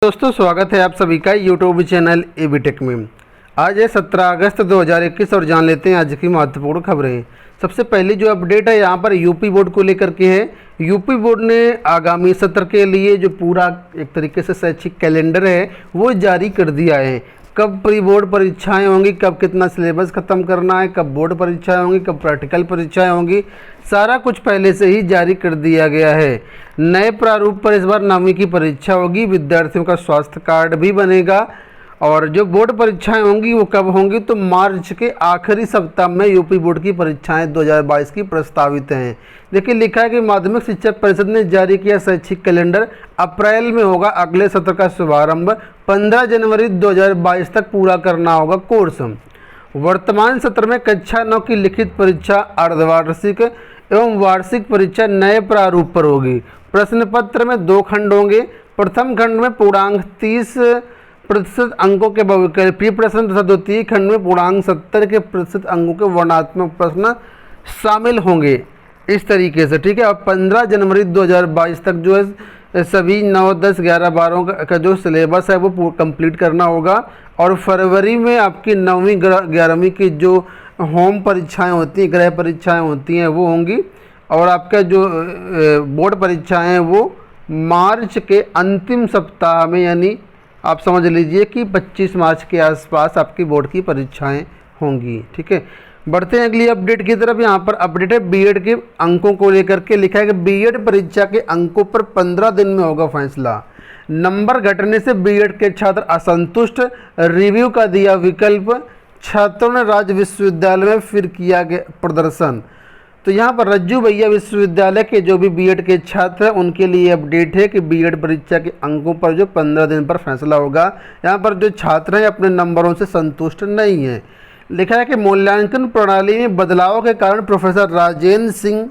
दोस्तों स्वागत है आप सभी का यूट्यूब चैनल एबी टेक में। आज है 17 अगस्त 2021 और जान लेते हैं आज की महत्वपूर्ण खबरें। सबसे पहली जो अपडेट है यहाँ पर यूपी बोर्ड को लेकर के है। यूपी बोर्ड ने आगामी सत्र के लिए जो पूरा एक तरीके से शैक्षिक कैलेंडर है वो जारी कर दिया है। कब प्री बोर्ड परीक्षाएं होंगी, कब कितना सिलेबस ख़त्म करना है, कब बोर्ड परीक्षाएं होंगी, कब प्रैक्टिकल परीक्षाएं होंगी, सारा कुछ पहले से ही जारी कर दिया गया है। नए प्रारूप पर इस बार 9वीं की परीक्षा होगी, विद्यार्थियों का स्वास्थ्य कार्ड भी बनेगा। और जो बोर्ड परीक्षाएं होंगी वो कब होंगी, तो मार्च के आखिरी सप्ताह में यूपी बोर्ड की परीक्षाएं 2022 की प्रस्तावित हैं। देखिए लिखा है कि माध्यमिक शिक्षा परिषद ने जारी किया शैक्षिक कैलेंडर, अप्रैल में होगा अगले सत्र का शुभारंभ, 15 जनवरी 2022 तक पूरा करना होगा कोर्स। वर्तमान सत्र में कक्षा 9 की लिखित परीक्षा, अर्धवार्षिक एवं वार्षिक परीक्षा नए प्रारूप पर होगी। प्रश्न पत्र में 2 खंड होंगे। प्रथम खंड में पूर्णांक 30% अंकों के बहुविकल्पीय प्रश्न तथा द्वितीय खंड में पूर्णांक 70% अंकों के वर्णनात्मक प्रश्न शामिल होंगे। इस तरीके से ठीक है। और 15 जनवरी 2022 तक जो है सभी 9, 10, 11, 12 का जो सिलेबस है वो कंप्लीट करना होगा। और फरवरी में आपकी 9वीं 11वीं की जो होम परीक्षाएं होती हैं, गृह परीक्षाएं होती हैं वो होंगी। और आपका जो बोर्ड परीक्षाएं हैं वो मार्च के अंतिम सप्ताह में, यानी आप समझ लीजिए कि 25 मार्च के आसपास आपकी बोर्ड की परीक्षाएं होंगी। ठीक है, बढ़ते हैं अगली अपडेट की तरफ। यहाँ पर अपडेट है बीएड के अंकों को लेकर के। लिखा है कि बीएड परीक्षा के अंकों पर 15 दिन में होगा फैसला। नंबर घटने से बीएड के छात्र असंतुष्ट, रिव्यू का दिया विकल्प। छात्रों ने राज्य विश्वविद्यालय में फिर किया गया प्रदर्शन। तो यहाँ पर रज्जू भैया विश्वविद्यालय के जो भी बीएड के छात्र हैं उनके लिए अपडेट है कि बीएड परीक्षा के अंकों पर जो 15 दिन पर फैसला होगा। यहाँ पर जो छात्र हैं अपने नंबरों से संतुष्ट नहीं हैं। लिखा है कि मूल्यांकन प्रणाली में बदलाव के कारण प्रोफेसर राजेंद्र सिंह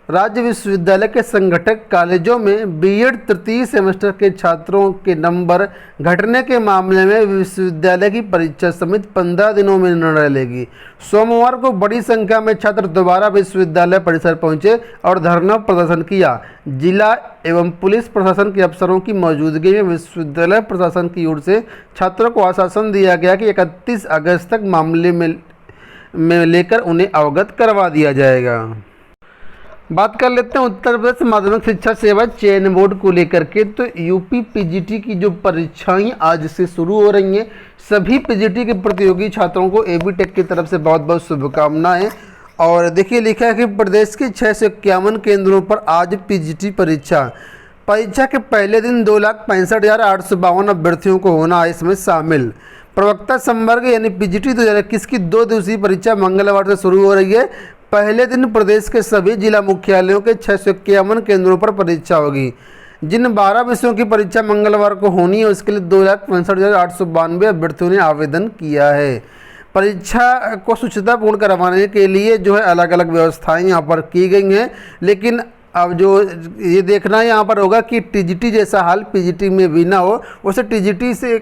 राज्य विश्वविद्यालय के संगठक कॉलेजों में बीएड तृतीय सेमेस्टर के छात्रों के नंबर घटने के मामले में विश्वविद्यालय की परीक्षा समिति 15 दिनों में निर्णय लेगी। सोमवार को बड़ी संख्या में छात्र दोबारा विश्वविद्यालय परिसर पहुंचे और धरना प्रदर्शन किया। जिला एवं पुलिस प्रशासन के अफसरों की मौजूदगी में विश्वविद्यालय प्रशासन की ओर से छात्रों को आश्वासन दिया गया कि 31 अगस्त तक मामले में लेकर उन्हें अवगत करवा दिया जाएगा। बात कर लेते हैं उत्तर प्रदेश माध्यमिक शिक्षा सेवा चयन बोर्ड को लेकर के। तो यूपी पीजीटी की जो परीक्षाएं आज से शुरू हो रही हैं, सभी पीजीटी के प्रतियोगी छात्रों को एबी टेक की तरफ से बहुत बहुत शुभकामनाएं। और देखिए लिखा है कि प्रदेश के 651 केंद्रों पर आज पीजीटी परीक्षा के पहले दिन 2,65,852 अभ्यर्थियों को होना है इसमें शामिल। प्रवक्ता संवर्ग यानी पीजीटी 2021 की 2 दिवसीय परीक्षा मंगलवार से शुरू हो रही है। पहले दिन प्रदेश के सभी जिला मुख्यालयों के 651 केंद्रों पर परीक्षा होगी। जिन 12 विषयों की परीक्षा मंगलवार को होनी है उसके लिए 2,65,892 अभ्यर्थियों ने आवेदन किया है। परीक्षा को सुचितापूर्ण करवाने के लिए जो है अलग अलग व्यवस्थाएं यहाँ पर की गई हैं। लेकिन अब जो ये देखना यहाँ पर होगा कि टीजीटी जैसा हाल पीजीटी में भी ना हो। वैसे टीजीटी से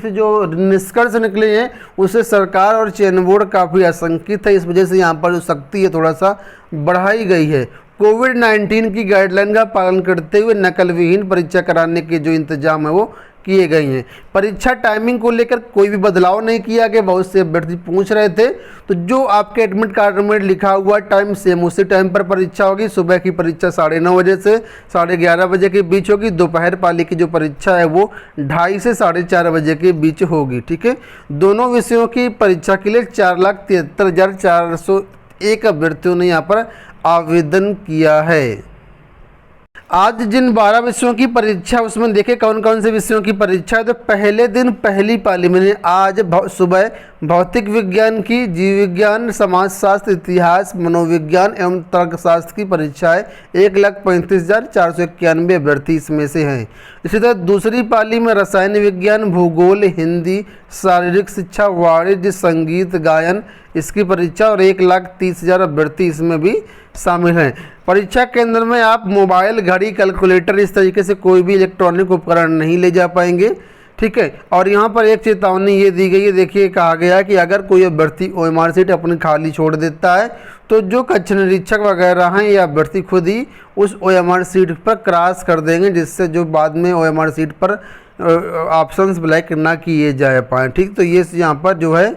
जो निष्कर्ष निकले हैं उससे सरकार और चयन बोर्ड काफ़ी आशंकित है। इस वजह से यहाँ पर जो सख्ती है थोड़ा सा बढ़ाई गई है। कोविड-19 की गाइडलाइन का पालन करते हुए नकल विहीन परीक्षा कराने के जो इंतजाम है वो किए गए हैं। परीक्षा टाइमिंग को लेकर कोई भी बदलाव नहीं किया गया। बहुत से अभ्यर्थी पूछ रहे थे, तो जो आपके एडमिट कार्ड में लिखा हुआ टाइम सेम उसी टाइम पर परीक्षा होगी। सुबह की परीक्षा 9:30 बजे से 11:30 बजे के बीच होगी। दोपहर पाली की जो परीक्षा है वो 2:30 से 4:30 बजे के बीच होगी। ठीक है, दोनों विषयों की परीक्षा के लिए 4,73,401 अभ्यर्थियों ने यहाँ पर आवेदन किया है। आज जिन 12 विषयों की परीक्षा उसमें देखें कौन कौन से विषयों की परीक्षा है। तो पहले दिन पहली पाली में आज सुबह भौतिक विज्ञान की, जीव विज्ञान, समाजशास्त्र, इतिहास, मनोविज्ञान एवं तर्कशास्त्र की परीक्षा है। 1,35,491 अभ्यर्थी इसमें से हैं। इसी तरह दूसरी पाली में रसायन विज्ञान, भूगोल, हिंदी, शारीरिक शिक्षा, वाणिज्य, संगीत, गायन इसकी परीक्षा और 1,30,000 अभ्यर्थी इसमें भी शामिल हैं। परीक्षा केंद्र में आप मोबाइल, घड़ी, कैलकुलेटर इस तरीके से कोई भी इलेक्ट्रॉनिक उपकरण नहीं ले जा पाएंगे। ठीक है, और यहाँ पर एक चेतावनी ये दी गई है। देखिए कहा गया कि अगर कोई अभ्यर्थी ओएमआर सीट अपनी खाली छोड़ देता है तो जो कक्ष निरीक्षक वगैरह हैं या अभ्यर्थी खुद ही उस ओएमआर सीट पर क्रॉस कर देंगे, जिससे जो बाद में ओएमआर सीट पर ऑप्शंस ब्लैक ना किए जा पाएँ। ठीक, तो ये यहाँ पर जो है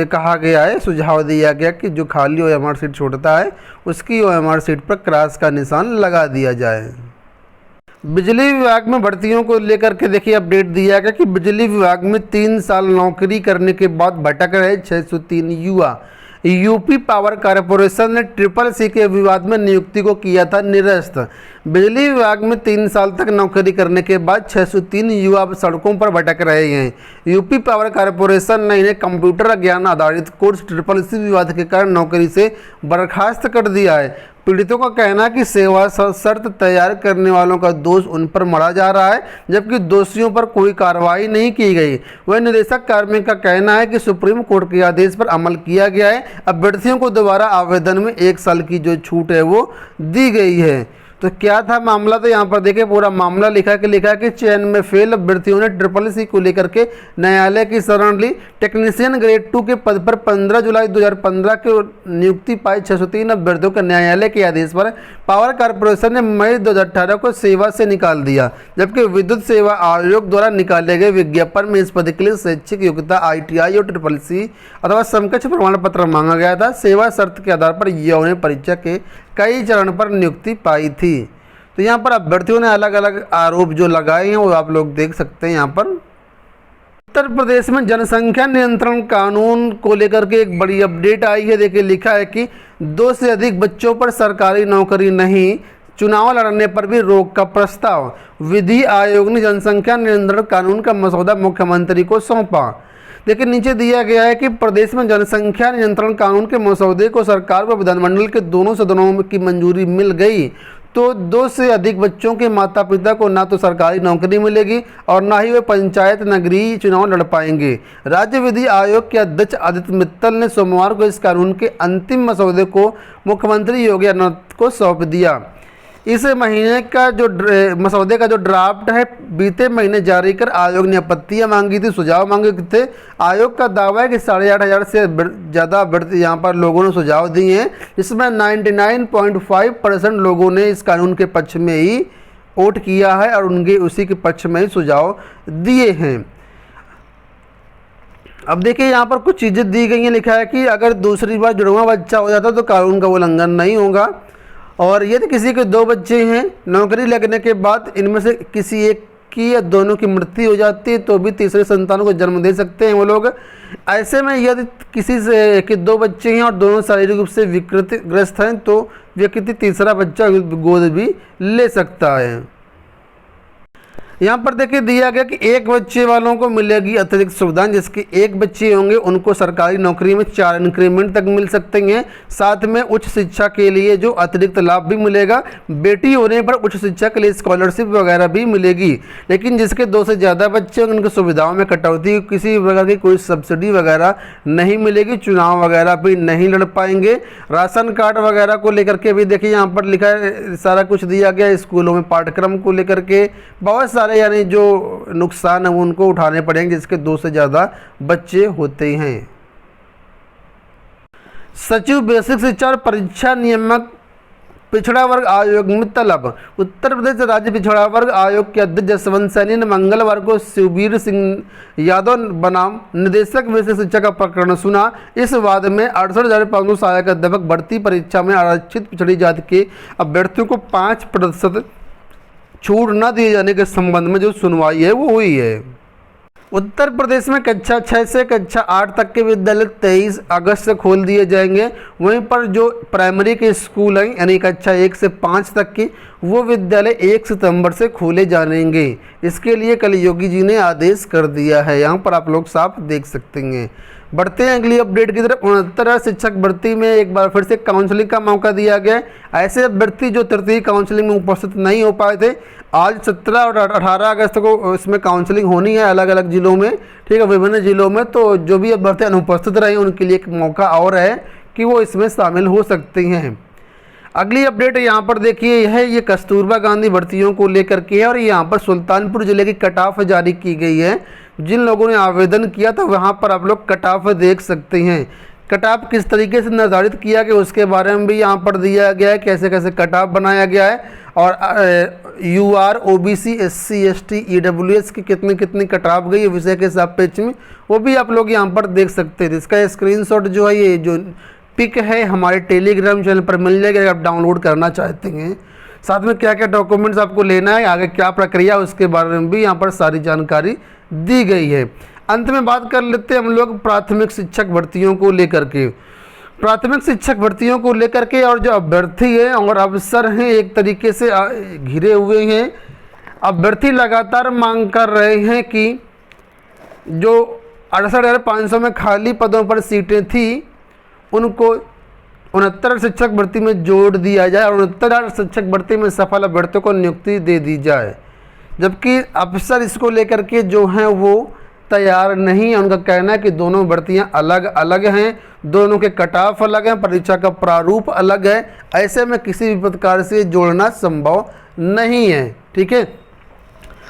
कहा गया है, सुझाव दिया गया कि जो खाली OMR सीट छोड़ता है उसकी OMR सीट पर क्रॉस का निशान लगा दिया जाए। बिजली विभाग में भर्तियों को लेकर के देखिए अपडेट दिया गया कि बिजली विभाग में 3 साल नौकरी करने के बाद भटक रहे 603 युवा। यूपी पावर कॉरपोरेशन ने CCC के विवाद में नियुक्ति को किया था निरस्त। बिजली विभाग में 3 साल तक नौकरी करने के बाद 603 युवा सड़कों पर भटक रहे हैं। यूपी पावर कॉरपोरेशन ने इन्हें कंप्यूटर ज्ञान आधारित कोर्स CCC विवाद के कारण नौकरी से बर्खास्त कर दिया है। पीड़ितों का कहना है कि सेवा शर्त तैयार करने वालों का दोष उन पर मढ़ा जा रहा है, जबकि दोषियों पर कोई कार्रवाई नहीं की गई। वह निदेशक कार्मिक का कहना है कि सुप्रीम कोर्ट के आदेश पर अमल किया गया है। अभ्यर्थियों को दोबारा आवेदन में 1 साल की जो छूट है वो दी गई है। तो क्या था मामला, तो यहाँ पर देखिए पूरा मामला लिखा है कि चयन में फेल अभ्यर्थियों ने CCC को लेकर के न्यायालय की शरण ली। टेक्नीशियन ग्रेड 2 के पद पर 15 जुलाई 2015 को नियुक्ति पाई 603 अभ्यर्थियों के न्यायालय के आदेश पर पावर कॉरपोरेशन ने मई 2018 को सेवा से निकाल दिया, जबकि विद्युत सेवा आयोग द्वारा निकाले गए विज्ञापन में इस पद के लिए शैक्षिक योग्यता ITI और CCC अथवा समकक्ष प्रमाण पत्र मांगा गया था। सेवा शर्त के आधार पर युवाओं ने परीक्षा के कई चरण पर नियुक्ति पाई थी। तो यहाँ पर अभ्यर्थियों ने अलग अलग आरोप जो लगाए हैं वो आप लोग देख सकते हैं। यहाँ पर उत्तर प्रदेश में जनसंख्या नियंत्रण कानून को लेकर के एक बड़ी अपडेट आई है। देखिए लिखा है कि 2 से अधिक बच्चों पर सरकारी नौकरी नहीं, चुनाव लड़ने पर भी रोक का प्रस्ताव। विधि आयोग ने जनसंख्या नियंत्रण कानून का मसौदा मुख्यमंत्री को सौंपा। लेकिन नीचे दिया गया है कि प्रदेश में जनसंख्या नियंत्रण कानून के मसौदे को सरकार व विधानमंडल के दोनों सदनों की मंजूरी मिल गई तो 2 से अधिक बच्चों के माता पिता को ना तो सरकारी नौकरी मिलेगी और ना ही वे पंचायत नगरीय चुनाव लड़ पाएंगे। राज्य विधि आयोग के अध्यक्ष आदित्य मित्तल ने सोमवार को इस कानून के अंतिम मसौदे को मुख्यमंत्री योगी आदित्यनाथ को सौंप दिया। इस महीने का जो मसौदे का जो ड्राफ्ट है बीते महीने जारी कर आयोग ने आपत्तियां मांगी थी, सुझाव मांगे थे। आयोग का दावा है कि 8,500 से ज़्यादा अभ्यर्थी यहाँ पर लोगों ने सुझाव दिए हैं, जिसमें 99.5% लोगों ने इस कानून के पक्ष में ही वोट किया है और उनके उसी के पक्ष में ही सुझाव दिए हैं। अब देखिए यहाँ पर कुछ चीज़ें दी गई हैं। लिखा है कि अगर दूसरी बार जुड़वा बच्चा हो जाता तो कानून का उल्लंघन नहीं होगा, और यदि किसी के 2 बच्चे हैं, नौकरी लगने के बाद इनमें से किसी एक की या दोनों की मृत्यु हो जाती है तो भी तीसरे संतान को जन्म दे सकते हैं वो लोग। ऐसे में यदि किसी से के 2 बच्चे हैं और दोनों शारीरिक रूप से विकृतिग्रस्त हैं तो व्यक्ति तीसरा बच्चा गोद भी ले सकता है। यहाँ पर देखिए दिया गया कि 1 बच्चे वालों को मिलेगी अतिरिक्त सुविधाएं, जिसके 1 बच्चे होंगे उनको सरकारी नौकरी में 4 इंक्रीमेंट तक मिल सकते हैं। साथ में उच्च शिक्षा के लिए जो अतिरिक्त लाभ भी मिलेगा। बेटी होने पर उच्च शिक्षा के लिए स्कॉलरशिप वगैरह भी मिलेगी। लेकिन जिसके 2 से ज़्यादा बच्चे होंगे उनकी सुविधाओं में कटौती, किसी प्रकार की कोई सब्सिडी वगैरह नहीं मिलेगी, चुनाव वगैरह भी नहीं लड़ पाएंगे। राशन कार्ड वगैरह को लेकर के भी देखिए यहाँ पर लिखा है, सारा कुछ दिया गया। स्कूलों में पाठ्यक्रम को लेकर के बहुत सारे यानी जो नुकसान है वो उनको उठाने पड़ेंगे जिसके 2 से ज़्यादा बच्चे होते हैं। सचिव बेसिक शिक्षा और परीक्षा नियामक पिछड़ा वर्ग आयोग में तलब। उत्तर प्रदेश राज्य पिछड़ा वर्ग आयोग के अध्यक्ष जसवंत सैनी ने मंगलवार को शिवबीर सिंह यादव बनाम निदेशक बेसिक शिक्षा का प्रकरण सुना। इस वाद में 68,500 सहायक अध्यापक भर्ती परीक्षा में आरक्षित पिछड़ी जाति के अभ्यर्थियों को 5% छूट न दिए जाने के संबंध में जो सुनवाई है वो हुई है। उत्तर प्रदेश में कक्षा 6 से कक्षा 8 तक के विद्यालय 23 अगस्त से खोल दिए जाएंगे। वहीं पर जो प्राइमरी के स्कूल हैं यानी कक्षा 1 से 5 तक की वो विद्यालय 1 सितंबर से खोले जाएंगे। इसके लिए कल योगी जी ने आदेश कर दिया है। यहाँ पर आप लोग साफ देख सकते हैं। बढ़ते हैं अगली अपडेट की तरफ। 69 शिक्षक भर्ती में एक बार फिर से काउंसलिंग का मौका दिया गया। ऐसे अभ्यर्थी जो तृतीय काउंसलिंग में उपस्थित नहीं हो पाए थे, आज 17 और 18 अगस्त को इसमें काउंसलिंग होनी है अलग अलग जिलों में, ठीक है, विभिन्न जिलों में। तो जो भी अभ्यर्थी अनुपस्थित रहे उनके लिए एक मौका और है कि वो इसमें शामिल हो सकते हैं। अगली अपडेट यहाँ पर देखिए ये कस्तूरबा गांधी भर्तियों को लेकर के है और यहाँ पर सुल्तानपुर जिले की कट ऑफ जारी की गई है। जिन लोगों ने आवेदन किया था वहाँ पर आप लोग कट ऑफ देख सकते हैं। कट ऑफ किस तरीके से निर्धारित किया गया उसके बारे में भी यहाँ पर दिया गया है, कैसे कैसे कट ऑफ बनाया गया है, और UR OBC SC ST EWS की कितनी कितनी कट ऑफ गई है विषय के सापेक्ष में, वो भी आप लोग यहाँ पर देख सकते हैं। इसका स्क्रीनशॉट जो है, ये जो पिक है हमारे टेलीग्राम चैनल पर मिल जाएगा अगर आप डाउनलोड करना चाहते हैं। साथ में क्या क्या डॉक्यूमेंट्स आपको लेना है, आगे क्या प्रक्रिया, उसके बारे में भी यहाँ पर सारी जानकारी दी गई है। अंत में बात कर लेते हैं हम लोग प्राथमिक शिक्षक भर्तियों को लेकर के। प्राथमिक शिक्षक भर्तियों को लेकर के और जो अभ्यर्थी हैं और अवसर हैं एक तरीके से घिरे हुए हैं। अभ्यर्थी लगातार मांग कर रहे हैं कि जो 68,500 में खाली पदों पर सीटें थी उनको 69 शिक्षक भर्ती में जोड़ दिया जाए और 69,000 शिक्षक भर्ती में सफल अभ्यर्थियों को नियुक्ति दे दी जाए। जबकि अफसर इसको लेकर के जो हैं वो तैयार नहीं है। उनका कहना है कि दोनों भर्तियां अलग अलग हैं, दोनों के कट ऑफ अलग हैं, परीक्षा का प्रारूप अलग है, ऐसे में किसी भी प्रकार से जोड़ना संभव नहीं है। ठीक है।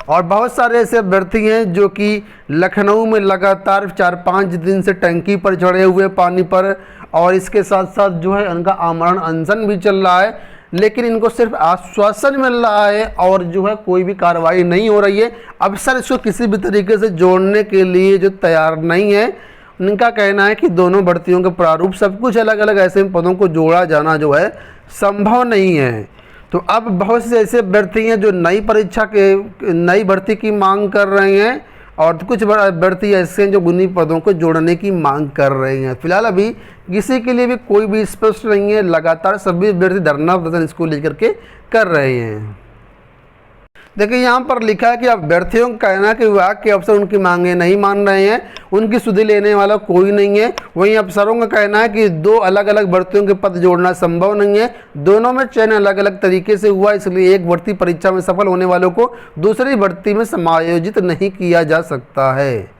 और बहुत सारे ऐसे अभ्यर्थी हैं जो कि लखनऊ में लगातार 4-5 दिन से टंकी पर चढ़े हुए पानी पर, और इसके साथ साथ जो है उनका आमरण अनशन भी चल रहा है, लेकिन इनको सिर्फ आश्वासन मिल रहा है और जो है कोई भी कार्रवाई नहीं हो रही है। अफसर इसको किसी भी तरीके से जोड़ने के लिए जो तैयार नहीं है। उनका कहना है कि दोनों भर्तियों के प्रारूप सब कुछ अलग अलग, ऐसे पदों को जोड़ा जाना जो है संभव नहीं है। तो अब बहुत से ऐसे अभ्यर्थी हैं जो नई भर्ती की मांग कर रहे हैं और कुछ अभ्यर्थी ऐसे हैं जो उन्हीं पदों को जोड़ने की मांग कर रहे हैं। फिलहाल अभी किसी के लिए भी कोई भी स्पष्ट नहीं है। लगातार सभी अभ्यर्थी धरना प्रदर्शन इसको लेकर के कर रहे हैं। देखिए यहाँ पर लिखा है कि अभ्यर्थियों का कहना है कि विभाग के अफसर उनकी मांगे नहीं मान रहे हैं, उनकी सुधि लेने वाला कोई नहीं है। वहीं अफसरों का कहना है कि दो अलग अलग भर्तियों के पद जोड़ना संभव नहीं है, दोनों में चयन अलग अलग तरीके से हुआ, इसलिए एक भर्ती परीक्षा में सफल होने वालों को दूसरी भर्ती में समायोजित नहीं किया जा सकता है।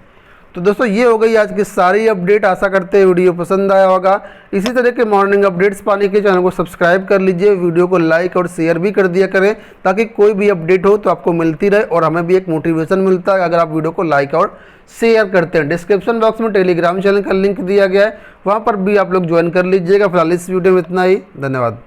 तो दोस्तों ये हो गई आज की सारी अपडेट। आशा करते हैं वीडियो पसंद आया होगा। इसी तरह के मॉर्निंग अपडेट्स पाने के चैनल को सब्सक्राइब कर लीजिए, वीडियो को लाइक और शेयर भी कर दिया करें ताकि कोई भी अपडेट हो तो आपको मिलती रहे और हमें भी एक मोटिवेशन मिलता है अगर आप वीडियो को लाइक और शेयर करते हैं। डिस्क्रिप्शन बॉक्स में टेलीग्राम चैनल का लिंक दिया गया है, वहाँ पर भी आप लोग ज्वाइन कर लीजिएगा। फिलहाल इस वीडियो में इतना ही, धन्यवाद।